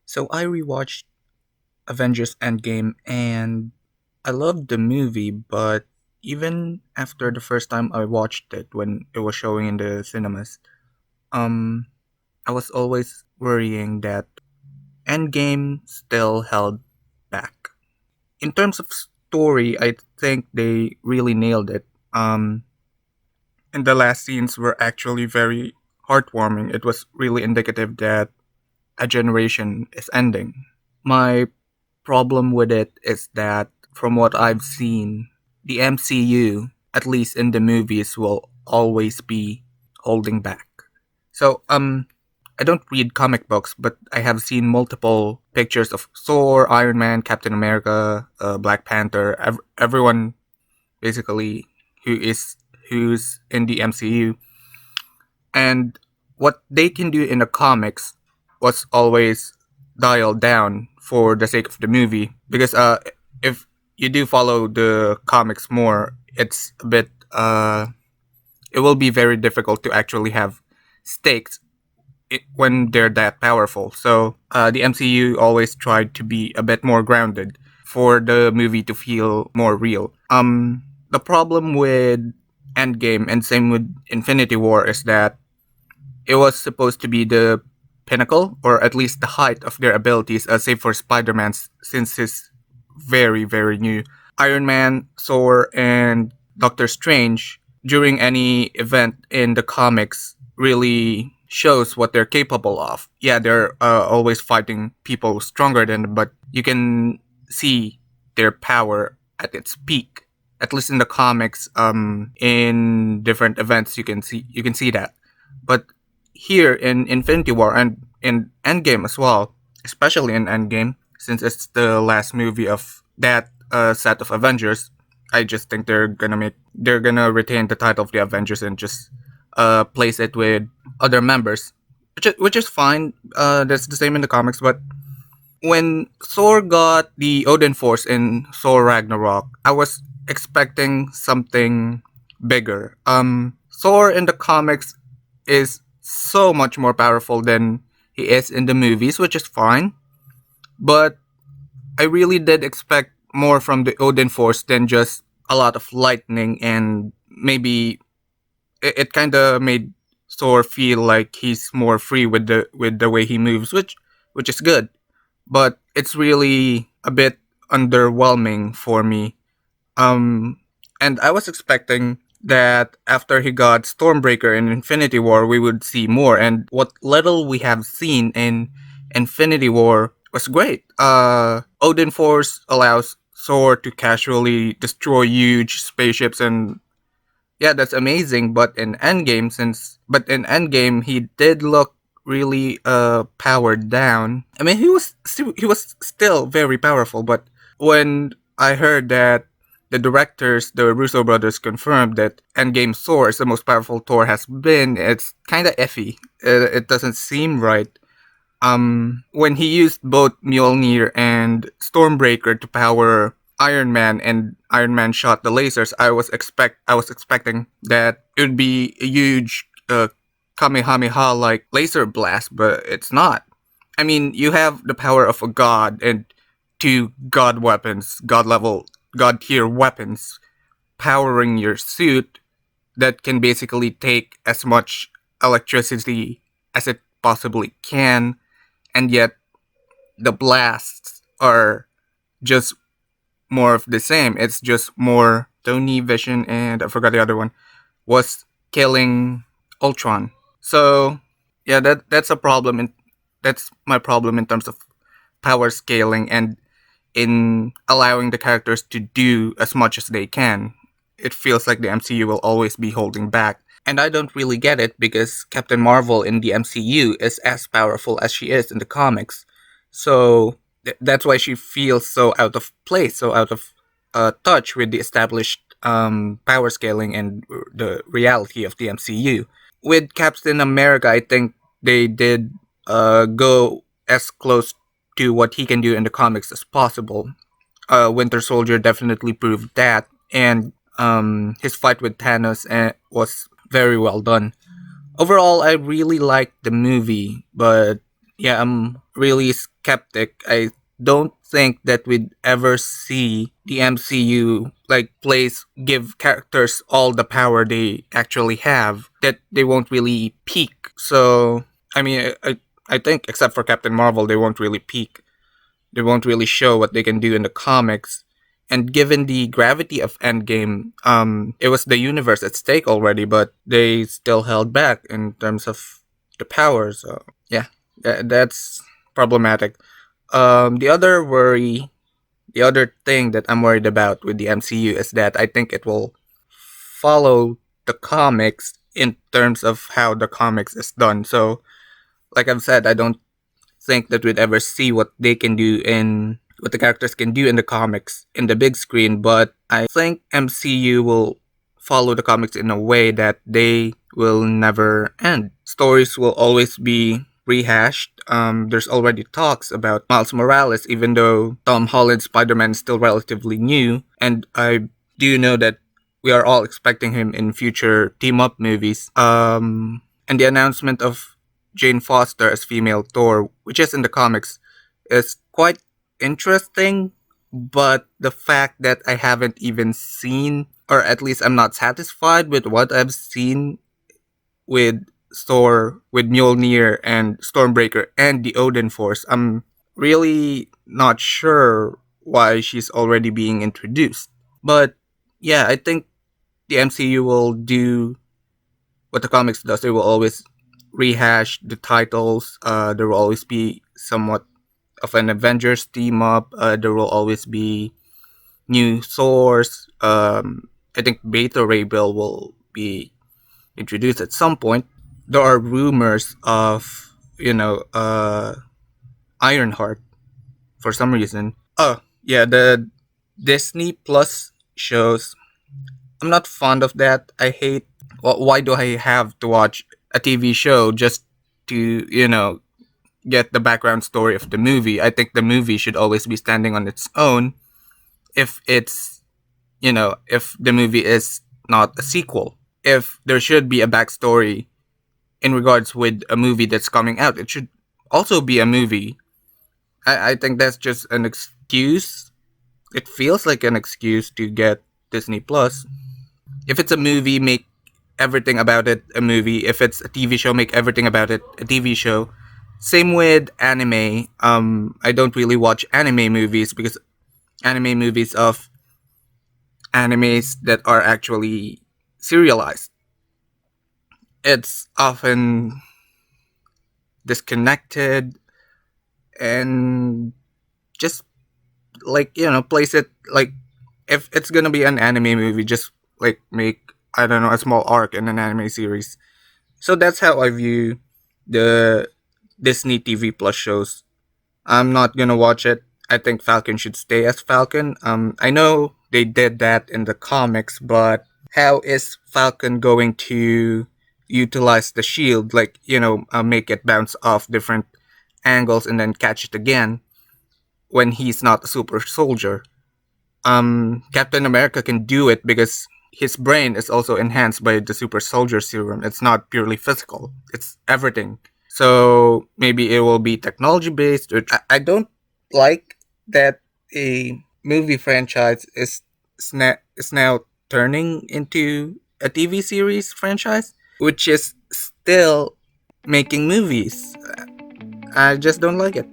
So I rewatched Avengers Endgame and I loved the movie, but even after the first time I watched it when it was showing in the cinemas, um I was always worrying that Endgame still held back. In terms of story, I think they really nailed it. And the last scenes were actually very heartwarming. It was really indicative that a generation is ending. My problem with it is that from what I've seen, the MCU, at least in the movies, will always be holding back. So, I don't read comic books, but I have seen multiple pictures of Thor, Iron Man, Captain America, Black Panther, everyone basically who is who's in the MCU, and what they can do in the comics was always dialed down for the sake of the movie because if you do follow the comics more, it's a bit it will be very difficult to actually have stakes when they're that powerful. So the MCU always tried to be a bit more grounded for the movie to feel more real. The problem with Endgame and same with Infinity War is that it was supposed to be the pinnacle, or at least the height of their abilities, save for Spider Man, since he's very, very new. Iron Man, Thor, and Doctor Strange, during any event in the comics, really shows what they're capable of. Yeah, they're always fighting people stronger than them, but you can see their power at its peak. At least in the comics, in different events, you can see that. But here in Infinity War and in Endgame as well, especially in Endgame, since it's the last movie of that set of Avengers, I just think they're gonna retain the title of the Avengers and just place it with other members, which is fine. That's the same in the comics, but when Thor got the Odin Force in Thor Ragnarok, I was expecting something bigger. Thor in the comics is so much more powerful than he is in the movies, which is fine. But I really did expect more from the Odin Force than just a lot of lightning, and maybe it kind of made Thor feel like he's more free with the way he moves, which is good. But it's really a bit underwhelming for me. Um, and I was expecting that after he got Stormbreaker in Infinity War, we would see more. And what little we have seen in Infinity War was great. Odin Force allows Thor to casually destroy huge spaceships, and yeah, that's amazing. But in Endgame, he did look really powered down. I mean, he was still very powerful, but when I heard that the directors, the Russo brothers, confirmed that Endgame Thor is the most powerful Thor has been, it's kind of iffy. It doesn't seem right. When he used both Mjolnir and Stormbreaker to power Iron Man, and Iron Man shot the lasers, I was expecting that it would be a huge Kamehameha like laser blast, but it's not. I mean, you have the power of a god and two god weapons, god tier weapons powering your suit that can basically take as much electricity as it possibly can, and yet the blasts are just more of the same. It's just more Tony Vision, and I forgot the other one was killing Ultron. So yeah, that's a problem, and that's my problem in terms of power scaling and in allowing the characters to do as much as they can. It feels like the MCU will always be holding back. And I don't really get it because Captain Marvel in the MCU is as powerful as she is in the comics. So that's why she feels so out of place, so out of touch with the established power scaling and the reality of the MCU. With Captain America, I think they did go as close to what he can do in the comics as possible. Winter Soldier definitely proved that, and his fight with Thanos was very well done. Overall, I really liked the movie, but Yeah, I'm really skeptic. I don't think that we'd ever see the MCU like place give characters all the power they actually have. That they won't really peak. So I mean, I think except for Captain Marvel, they won't really peak. They won't really show what they can do in the comics. And given the gravity of Endgame, it was the universe at stake already, but they still held back in terms of the power. So yeah, that's problematic. The other worry, the other thing that I'm worried about with the MCU is that I think it will follow the comics in terms of how the comics is done. So, like I've said, I don't think that we'd ever see what they can do in what the characters can do in the comics in the big screen, but I think MCU will follow the comics in a way that they will never end. Stories will always be rehashed. There's already talks about Miles Morales, even though Tom Holland's Spider-Man is still relatively new, and I do know that we are all expecting him in future team-up movies. And the announcement of Jane Foster as female Thor, which is in the comics, is quite interesting. But the fact that I haven't even seen, or at least I'm not satisfied with what I've seen with Thor, with Mjolnir and Stormbreaker and the Odin Force, I'm really not sure why she's already being introduced. But yeah, I think the MCU will do what the comics does. They will always rehash the titles. There will always be somewhat of an Avengers team up. There will always be new Thors. I think Beta Ray Bill will be introduced at some point. There are rumors of Ironheart for some reason. Oh yeah, the Disney Plus shows. I'm not fond of that. I hate. Why do I have to watch a TV show just to get the background story of the movie? I think the movie should always be standing on its own. If it's if the movie is not a sequel, if there should be a backstory in regards with a movie that's coming out, it should also be a movie. I think that's just an excuse. It feels like an excuse to get Disney Plus. If it's a movie, make everything about it a movie. If it's a TV show, make everything about it a TV show. Same with anime. I don't really watch anime movies because anime movies of animes that are actually serialized, it's often disconnected and just place it like if it's gonna be an anime movie, just like make I don't know a small arc in an anime series. So that's how I view the Disney TV Plus shows. I'm not gonna watch it. I think Falcon should stay as Falcon. I know they did that in the comics, but how is Falcon going to utilize the shield? Like, make it bounce off different angles and then catch it again when he's not a super soldier. Captain America can do it because his brain is also enhanced by the super soldier serum. It's not purely physical, it's everything. So maybe it will be technology based. I don't like that a movie franchise is now turning into a TV series franchise, which is still making movies. I just don't like it.